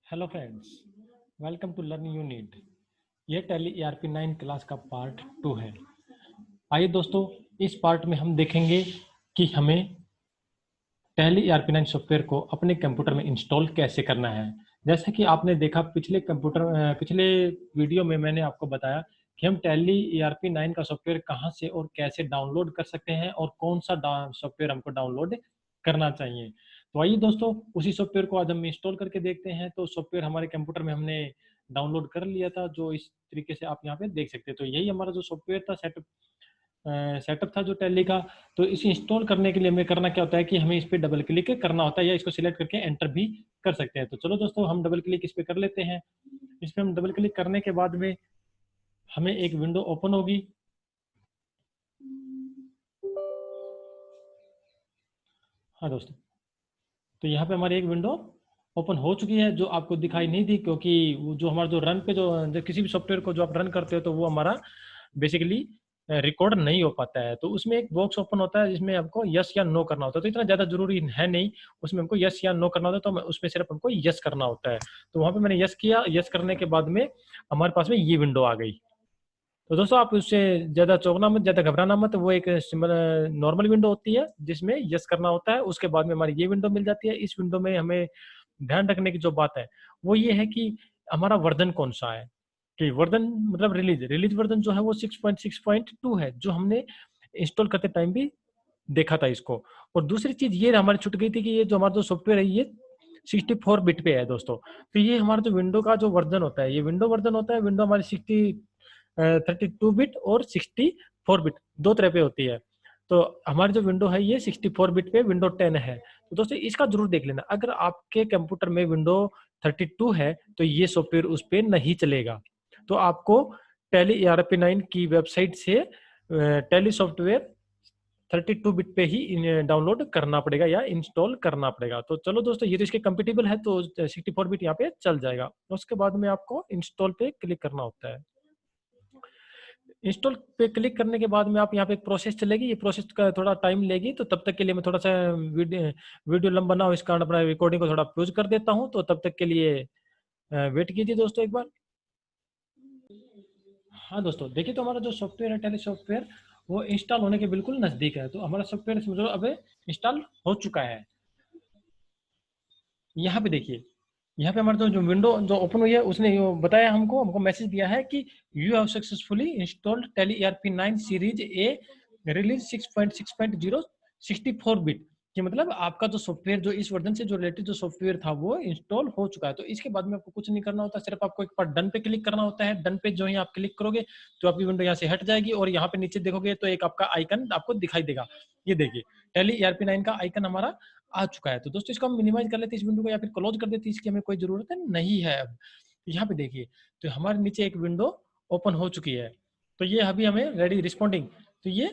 Hello friends, welcome to learn unit. ये Tally ERP 9 class का part 2 है। आइए दोस्तों, इस पार्ट में हम देखेंगे कि हमें टैली ERP 9 सॉफ्टवेयर को अपने कंप्यूटर में इंस्टॉल कैसे करना है। जैसे कि आपने देखा पिछले वीडियो में मैंने आपको बताया कि हम टैली ERP 9 का सॉफ्टवेयर कहाँ से और कैसे डाउनलोड कर सकते हैं और कौन सा सॉफ्टवेयर हमको डाउनलोड करना चाहिए। तो आइए दोस्तों, उसी सॉफ्टवेयर को आज हम इंस्टॉल करके देखते हैं। तो सॉफ्टवेयर हमारे कंप्यूटर में हमने डाउनलोड कर लिया था, जो इस तरीके से आप यहाँ पे देख सकते हैं। तो यही हमारा जो सॉफ्टवेयर था, सेटअप था जो टैली का। तो इसे इंस्टॉल करने के लिए हमें करना क्या होता है कि हमें इस पर डबल क्लिक करना होता है, या इसको सिलेक्ट करके एंटर भी कर सकते हैं। तो चलो दोस्तों, हम डबल क्लिक इस पर कर लेते हैं। इस पर हम डबल क्लिक करने के बाद में हमें एक विंडो ओपन होगी। हाँ दोस्तों, तो यहाँ पे हमारी एक विंडो ओपन हो चुकी है, जो आपको दिखाई नहीं दी, क्योंकि वो जो हमारा जो रन पे जो किसी भी सॉफ्टवेयर को जो आप रन करते हो तो वो हमारा बेसिकली रिकॉर्ड नहीं हो पाता है। तो उसमें एक बॉक्स ओपन होता है जिसमें हमको यस या नो करना होता है। तो इतना ज़्यादा जरूरी है नहीं, उसमें हमको यस या नो करना होता है। तो उसमें सिर्फ हमको यस करना होता है। तो वहाँ पे मैंने यस किया। यस करने के बाद में हमारे पास में ये विंडो आ गई। तो दोस्तों, आप उससे ज़्यादा चौंकना मत, ज़्यादा घबराना मत। वो एक सिंपल नॉर्मल विंडो होती है जिसमें यस करना होता है। उसके बाद में हमारी ये विंडो मिल जाती है। इस विंडो में हमें ध्यान रखने की जो बात है वो ये है कि हमारा वर्जन कौन सा है। कि वर्जन मतलब रिलीज वर्जन जो है वो 6.6.2 है, जो हमने इंस्टॉल करते टाइम भी देखा था इसको। और दूसरी चीज ये हमारी छूट गई थी कि ये जो हमारा जो सॉफ्टवेयर है ये 64 बिट पे है दोस्तों। तो ये हमारा जो विंडो का जो वर्जन होता है, ये विंडो वर्जन होता है। विंडो हमारी 32 बिट और 64 बिट दो तरह पे होती है। तो हमारी जो विंडो है ये 64 बिट पे विंडो 10 है। तो दोस्तों, इसका जरूर देख लेना। अगर आपके कंप्यूटर में विंडो 32 है तो ये सॉफ्टवेयर उस पर नहीं चलेगा। तो आपको टैली ERP 9 की वेबसाइट से टैली सॉफ्टवेयर 32 बिट पे ही डाउनलोड करना पड़ेगा या इंस्टॉल करना पड़ेगा। तो चलो दोस्तों, ये तो इसके कंपेटिबल है, तो 64 बिट यहाँ पे चल जाएगा। उसके बाद में आपको इंस्टॉल पे क्लिक करना होता है। इंस्टॉल पे क्लिक करने के बाद में आप यहाँ पे एक प्रोसेस चलेगी। ये प्रोसेस का थोड़ा टाइम लेगी, तो तब तक के लिए मैं थोड़ा सा वीडियो लंबा ना हो इस कारण अपना रिकॉर्डिंग को थोड़ा पॉज कर देता हूँ। तो तब तक के लिए वेट कीजिए दोस्तों एक बार। हाँ दोस्तों, देखिए, तो हमारा जो सॉफ्टवेयर है टैली सॉफ्टवेयर, वो इंस्टॉल होने के बिल्कुल नज़दीक है। तो हमारा सॉफ्टवेयर समझो अब इंस्टॉल हो चुका है। यहाँ पे देखिए, यहाँ पे हमारा जो विंडो जो ओपन हुई है, उसने ये बताया हमको मैसेज दिया है कि you have successfully installed tally ERP 9 series A release 6.6.0 64 bit. कि मतलब आपका जो सॉफ्टवेयर जो इस वर्जन से जो रिलेटेड जो सॉफ्टवेयर था वो इंस्टॉल हो चुका है। तो इसके बाद में आपको कुछ नहीं करना होता, सिर्फ आपको एक बार डन पे क्लिक करना होता है। डन पे जो ही आप क्लिक करोगे तो आपकी विंडो यहाँ से हट जाएगी, और यहाँ पे नीचे देखोगे तो एक आपका आइकन आपको दिखाई देगा। ये देखिए, टैली ERP 9 का आइकन हमारा आ चुका है। तो दोस्तों, इसको हम मिनिमाइज कर लेते हैं इस विंडो को, या फिर क्लोज कर देते हैं। इसकी हमें कोई जरूरत है नहीं है अब। यहाँ पे देखिए, तो हमारे नीचे एक विंडो ओपन हो चुकी है। तो ये अभी हमें रेडी रिस्पॉन्डिंग, तो ये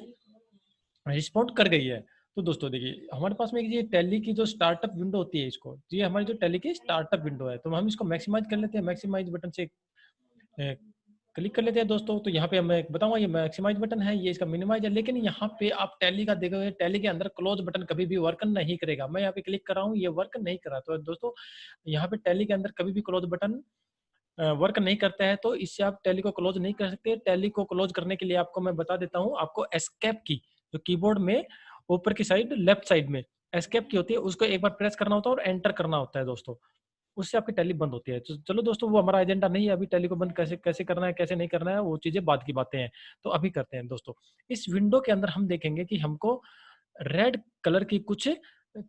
रिस्पॉन्ड कर गई है। तो दोस्तों देखिए, हमारे पास में ये टैली की जो स्टार्टअप विंडो होती है, इसको ये हमारी जो टैली की स्टार्टअप विंडो है। तो हम इसको मैक्सिमाइज कर लेते हैं। मैक्सिमाइज बटन से क्लिक कर लेते हैं दोस्तों। तो यहाँ पे मैं बताऊंगा, ये मैक्सिमाइज बटन है, ये इसका मिनिमाइज है। लेकिन यहाँ पे आप टैली का देखोगे, टैली के अंदर क्लोज बटन कभी भी वर्क नहीं करेगा। मैं यहाँ पे क्लिक कर रहा हूँ, ये वर्क नहीं कर रहा। तो दोस्तों, यहाँ पे टैली के अंदर कभी भी क्लोज बटन वर्क नहीं करता है। तो इससे आप टैली को क्लोज नहीं कर सकते। टैली को क्लोज करने के लिए आपको मैं बता देता हूँ, आपको एस्केप की जो कीबोर्ड में ऊपर की साइड लेफ्ट साइड में एस्केप की होती है, उसको एक बार प्रेस करना होता है और एंटर करना होता है दोस्तों। उससे आपकी टैली बंद होती है। तो चलो दोस्तों, वो हमारा एजेंडा नहीं है अभी। टैली को बंद कैसे कैसे करना है, कैसे नहीं करना है, वो चीजें बाद की बातें हैं। तो अभी करते हैं दोस्तों। इस विंडो के अंदर हम देखेंगे कि हमको रेड कलर की कुछ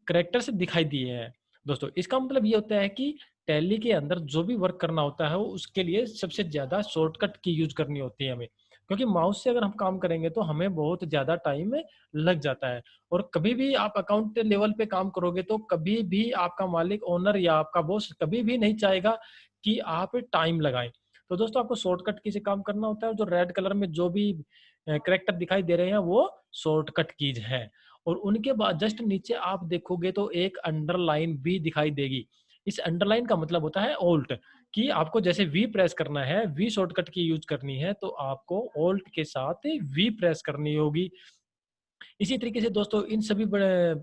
करेक्टर्स दिखाई दिए हैं दोस्तों। इसका मतलब ये होता है कि टैली के अंदर जो भी वर्क करना होता है उसके लिए सबसे ज्यादा शॉर्टकट की यूज करनी होती है हमें। क्योंकि माउस से अगर हम काम करेंगे तो हमें बहुत ज्यादा टाइम लग जाता है। और कभी भी आप अकाउंट लेवल पे काम करोगे तो कभी भी आपका मालिक, ओनर या आपका बॉस कभी भी नहीं चाहेगा कि आप टाइम लगाएं। तो दोस्तों, आपको शॉर्टकट की से काम करना होता है। जो रेड कलर में जो भी करेक्टर दिखाई दे रहे हैं वो शॉर्टकट कीज है। और उनके बाद जस्ट नीचे आप देखोगे तो एक अंडरलाइन भी दिखाई देगी। इस अंडरलाइन का मतलब होता है ऑल्ट। कि आपको जैसे वी प्रेस करना है, वी शॉर्टकट की यूज करनी है, तो आपको ऑल्ट के साथ वी प्रेस करनी होगी। इसी तरीके से दोस्तों, इन सभी बड़े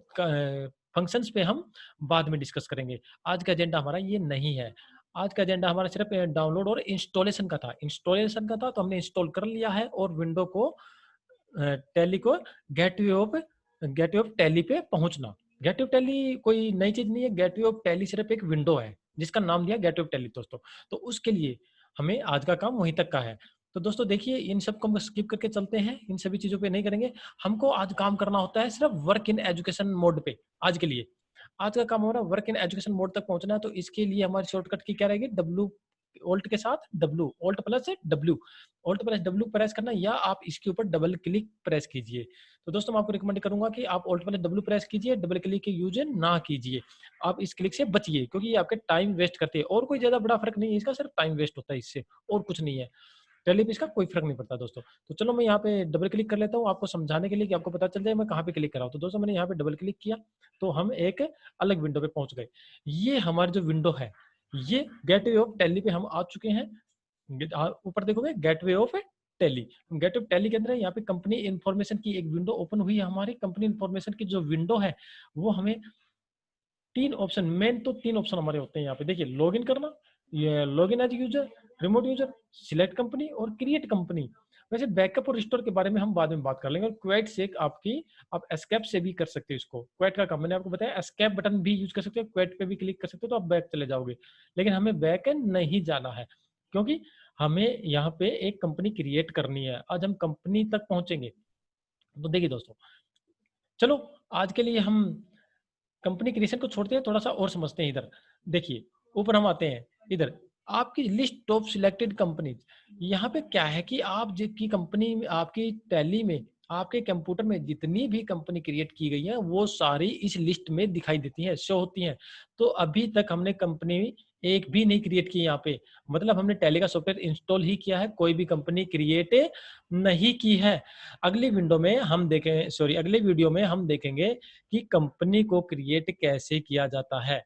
फंक्शंस पे हम बाद में डिस्कस करेंगे। आज का एजेंडा हमारा ये नहीं है। आज का एजेंडा हमारा सिर्फ डाउनलोड और इंस्टॉलेशन का था तो हमने इंस्टॉल कर लिया है और विंडो को टैली को गेटवे ऑफ टैली पे पहुंचना। गेटवे ऑफ टैली कोई नई चीज नहीं है, गेटवे ऑफ टैली सिर्फ एक विंडो है जिसका नाम दिया गेटवे ऑफ टैली दोस्तों। तो उसके लिए हमें आज का काम वहीं तक का है। तो दोस्तों देखिए, इन सब को हम स्किप करके चलते हैं, इन सभी चीजों पे नहीं करेंगे। हमको आज काम करना होता है सिर्फ वर्क इन एजुकेशन मोड पे। आज के लिए आज का काम हमारा वर्क इन एजुकेशन मोड तक पहुंचना है। तो इसके लिए हमारी शॉर्टकट की क्या रहेगी, डब्ल्यू ऑल्ट के साथ W, alt plus W, alt plus W press करना, या आप इसके ऊपर डबल क्लिक प्रेस कीजिए। तो दोस्तों मैं आपको रिकमेंड करूंगा कि आप ऑल्ट प्लस डब्ल्यू प्रेस कीजिए, डबल क्लिक के यूज ना कीजिए। आप इस क्लिक से बचिए क्योंकि ये आपके टाइम वेस्ट करते हैं और कोई ज्यादा बड़ा फर्क नहीं है इसका, सिर्फ टाइम वेस्ट होता है इससे और कुछ नहीं है। टैली पे इसका कोई फर्क नहीं पड़ता दोस्तों। तो चलो मैं यहाँ पे डबल क्लिक कर लेता हूँ आपको समझाने के लिए कि आपको पता चल जाए मैं कहाँ पे क्लिक कर रहा हूँ। तो दोस्तों मैंने यहाँ पे डबल क्लिक किया तो हम एक अलग विंडो पे पहुंच गए। ये हमारी जो विंडो है, ये गेटवे ऑफ टैली पे हम आ चुके हैं। ऊपर देखोगे gateway of tally, gateway of tally के अंदर यहाँ पे कंपनी इन्फॉर्मेशन की एक विंडो ओपन हुई है। हमारी कंपनी इन्फॉर्मेशन की जो विंडो है वो हमें तीन ऑप्शन, मेन तो तीन ऑप्शन हमारे होते हैं यहाँ पे। देखिए, लॉग इन करना, ये log in as user, remote user, select company और क्रिएट कंपनी। वैसे बैकअप और रिस्टोर के बारे में हम बाद में बात कर लेंगे। और क्वेट से आपकी आप एस्केप से भी कर सकते हो इसको। क्वेट का काम मैंने आपको बताया, एस्केप बटन भी यूज कर सकते हो, क्वेट पे भी क्लिक कर सकते हो तो आप बैक चले जाओगे। लेकिन हमें बैक नहीं जाना है क्योंकि हमें यहाँ पे एक कंपनी क्रिएट करनी है। आज हम कंपनी तक पहुंचेंगे। तो देखिए दोस्तों, चलो आज के लिए हम कंपनी क्रिएशन को छोड़ते हैं, थोड़ा सा और समझते हैं। इधर देखिए, ऊपर हम आते हैं, इधर आपकी लिस्ट ऑफ सिलेक्टेड कंपनीज। यहाँ पे क्या है कि आप जिसकी कंपनी में, आपकी टैली में, आपके कंप्यूटर में जितनी भी कंपनी क्रिएट की गई है वो सारी इस लिस्ट में दिखाई देती हैं, शो होती हैं। तो अभी तक हमने कंपनी एक भी नहीं क्रिएट की यहाँ पे, मतलब हमने टैली का सॉफ्टवेयर इंस्टॉल ही किया है, कोई भी कंपनी क्रिएट नहीं की है। अगली विंडो में हम देखें, सॉरी अगले वीडियो में हम देखेंगे कि कंपनी को क्रिएट कैसे किया जाता है।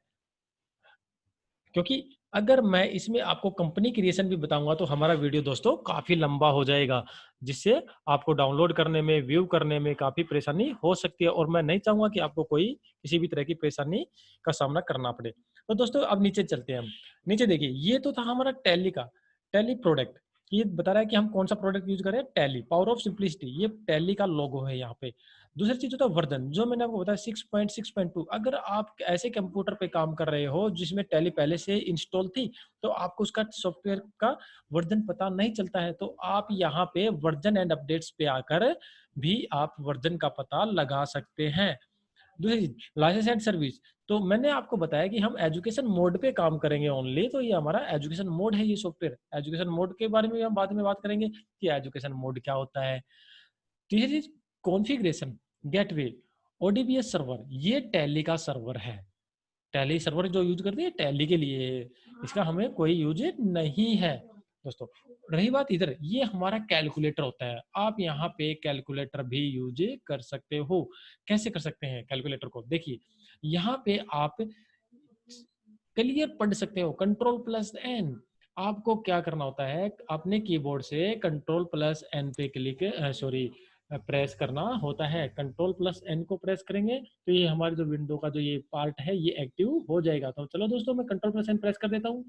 क्योंकि अगर मैं इसमें आपको कंपनी क्रिएशन भी बताऊंगा तो हमारा वीडियो दोस्तों काफी लंबा हो जाएगा, जिससे आपको डाउनलोड करने में, व्यू करने में काफी परेशानी हो सकती है और मैं नहीं चाहूंगा कि आपको कोई किसी भी तरह की परेशानी का सामना करना पड़े। तो दोस्तों अब नीचे चलते हैं हम। नीचे देखिए, ये तो था हमारा टैली का, टैली प्रोडक्ट। ये बता रहा है कि हम कौन सा प्रोडक्ट यूज करें, टैली पावर ऑफ सिंप्लिसिटी, ये टैली का लोगो है यहाँ पे। दूसरी चीज होता है वर्जन, जो मैंने आपको बताया 6.6.2। अगर आप ऐसे कंप्यूटर पे काम कर रहे हो जिसमें टैली पहले से इंस्टॉल थी तो आपको उसका सॉफ्टवेयर का वर्जन पता नहीं चलता है, तो आप यहाँ पे वर्जन एंड अपडेट्स पे आकर भी आप वर्जन का पता लगा सकते हैं। दूसरी चीज लाइसेंस एंड सर्विस, तो मैंने आपको बताया कि हम एजुकेशन मोड पे काम करेंगे ओनली, तो ये हमारा एजुकेशन मोड है। ये सॉफ्टवेयर एजुकेशन मोड के बारे में हम बाद में बात करेंगे कि एजुकेशन मोड क्या होता है। तीसरी चीज कॉन्फ़िगरेशन, गेटवे, ओडीबीएस सर्वर, ये टैली का सर्वर है। टैली सर्वर जो यूज करते हैं टैली के लिए, इसका हमें कोई यूज नहीं है दोस्तों। रही बात इधर, ये हमारा कैलकुलेटर होता है। आप यहाँ पे कैलकुलेटर भी यूज कर सकते हो। कैसे कर सकते हैं कैलकुलेटर को, देखिए यहाँ पे आप क्लियर पढ़ सकते हो, कंट्रोल प्लस एन। आपको क्या करना होता है, अपने कीबोर्ड से कंट्रोल प्लस एन पे क्लिक, सॉरी प्रेस करना होता है। कंट्रोल प्लस एन को प्रेस करेंगे तो ये हमारे जो विंडो का जो ये पार्ट है ये एक्टिव हो जाएगा। तो चलो दोस्तों मैं कंट्रोल प्लस एन प्रेस कर देता हूँ।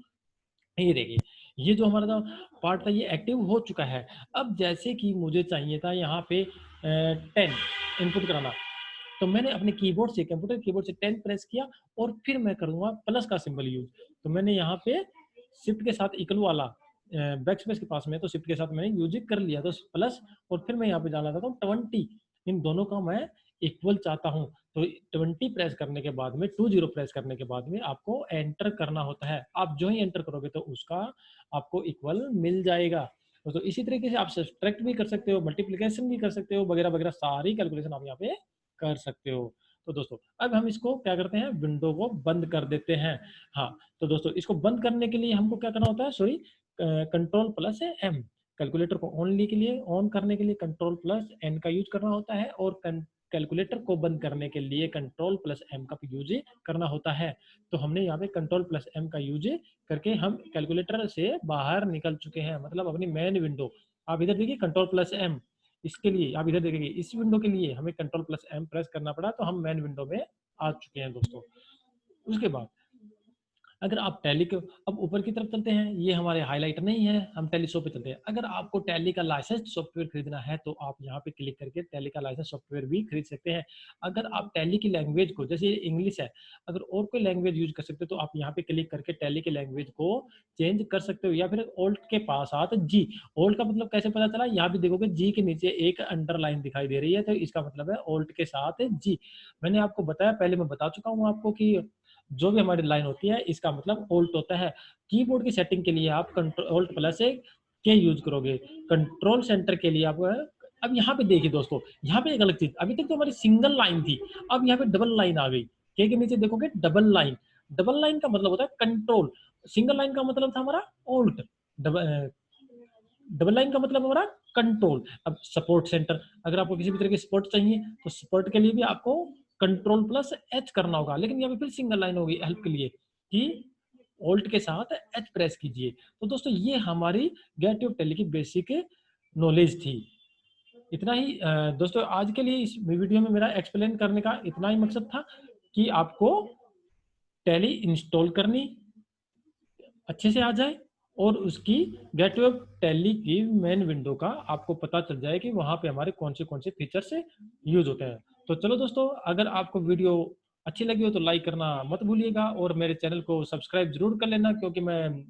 ये देखिए, ये जो हमारा जो पार्ट था ये एक्टिव हो चुका है। अब जैसे कि मुझे चाहिए था यहाँ पे 10 इनपुट कराना, तो मैंने अपने कीबोर्ड से, कंप्यूटर कीबोर्ड से 10 प्रेस किया और फिर मैं करूंगा प्लस का सिंबल यूज। तो मैंने यहाँ पे शिफ्ट के साथ इक्वल वाला बैक स्पेस के पास में, तो शिफ्ट के साथ मैंने यूज कर लिया तो प्लस, और फिर मैं यहाँ पे जाना चाहता हूँ 20। इन दोनों का मैं इक्वल चाहता हूँ। तो 20 प्रेस करने के बाद में, 20 प्रेस करने के बाद में आपको एंटर करना होता है। आप जो ही एंटर करोगे तो उसका आपको इक्वल मिल जाएगा। तो इसी तरीके से आप सब्ट्रैक्ट भी कर सकते हो, मल्टीप्लिकेशन भी कर सकते हो, वगैरह वगैरह सारी कैलकुलेशन आप यहाँ पे कर सकते हो। तो दोस्तों अब हम इसको क्या करते हैं, विंडो को बंद कर देते हैं। हाँ, तो दोस्तों इसको बंद करने के लिए हमको क्या करना होता है, sorry control plus M. Calculator को ऑनली के लिए, ऑन करने के लिए कंट्रोल प्लस एन का यूज करना होता है, और कैलकुलेटर को बंद करने के लिए कंट्रोल प्लस एम का यूज करना होता है। तो हमने यहाँ पे कंट्रोल प्लस एम का यूज करके हम कैलकुलेटर से बाहर निकल चुके हैं, मतलब अपनी मेन विंडो। आप इधर देखिए कंट्रोल प्लस एम, इसके लिए आप इधर देखेंगे, इस विंडो के लिए हमें कंट्रोल प्लस एम प्रेस करना पड़ा तो हम मेन विंडो में आ चुके हैं दोस्तों। उसके बाद अगर आप टैली के अब ऊपर की तरफ चलते हैं, ये हमारे हाइलाइटर नहीं है, हम टैली शो पे चलते हैं। अगर आपको टैली का लाइसेंस सॉफ्टवेयर खरीदना है तो आप यहाँ पे क्लिक करके टैली का लाइसेंस सॉफ्टवेयर भी खरीद सकते हैं। अगर आप टैली की लैंग्वेज को, जैसे इंग्लिश है, अगर और कोई लैंग्वेज यूज कर सकते हो तो आप यहाँ पे क्लिक करके टैली की लैंग्वेज को चेंज कर सकते हो, या फिर ओल्ट के पास साथ जी। ओल्ट का मतलब कैसे पता चला, यहाँ पे देखोगे जी के नीचे एक अंडरलाइन दिखाई दे रही है, तो इसका मतलब है ओल्ट के साथ जी। मैंने आपको बताया, पहले मैं बता चुका हूँ आपको कि जो भी हमारी लाइन होती है इसका मतलब ओल्ट होता है। कीबोर्ड की सेटिंग के लिए आप कंट्रोल ओल्ट प्लस के यूज करोगे। कंट्रोल सेंटर के लिए आप, अब यहाँ पे देखिए दोस्तों, यहाँ पे एक अलग चीज, अभी तक तो हमारी सिंगल लाइन थी, अब यहाँ पे डबल लाइन आ गई। के नीचे देखोगे डबल लाइन। डबल लाइन का मतलब होता है कंट्रोल, सिंगल लाइन का मतलब था हमारा ओल्ट, डबल डबल लाइन का मतलब हमारा कंट्रोल। अब सपोर्ट सेंटर, अगर आपको किसी भी तरह की सपोर्ट चाहिए तो सपोर्ट के लिए भी आपको कंट्रोल प्लस एच करना होगा, लेकिन यहाँ पे फिर सिंगल लाइन होगी हेल्प के लिए कि ऑल्ट के साथ एच प्रेस कीजिए। तो दोस्तों ये हमारी गेट ऑफ टेली की बेसिक नॉलेज थी। इतना ही दोस्तों आज के लिए इस वीडियो में मेरा एक्सप्लेन करने का इतना ही मकसद था कि आपको टैली इंस्टॉल करनी अच्छे से आ जाए और उसकी गेटवे ऑफ टैली की मेन विंडो का आपको पता चल जाए कि वहां पे हमारे कौन से फीचर्स यूज होते हैं। तो चलो दोस्तों, अगर आपको वीडियो अच्छी लगी हो तो लाइक करना मत भूलिएगा और मेरे चैनल को सब्सक्राइब जरूर कर लेना, क्योंकि मैं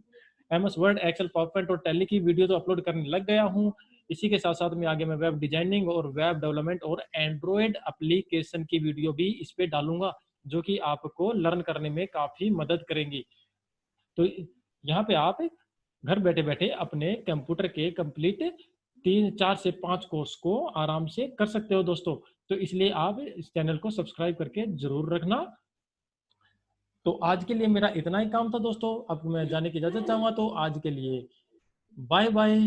एमएस वर्ड, एक्सेल, पावरपॉइंट और टैली की वीडियो तो अपलोड करने लग गया हूँ। इसी के साथ साथ में आगे मैं वेब डिजाइनिंग और वेब डेवलपमेंट और एंड्रॉयड एप्लीकेशन की वीडियो भी इस पे डालूंगा, जो कि आपको लर्न करने में काफी मदद करेंगी। तो यहाँ पे आप घर बैठे बैठे अपने कंप्यूटर के कंप्लीट 3 4 से 5 कोर्स को आराम से कर सकते हो दोस्तों। तो इसलिए आप इस चैनल को सब्सक्राइब करके जरूर रखना। तो आज के लिए मेरा इतना ही काम था दोस्तों, अब मैं जाने की इजाजत चाहूंगा, तो आज के लिए बाय बाय।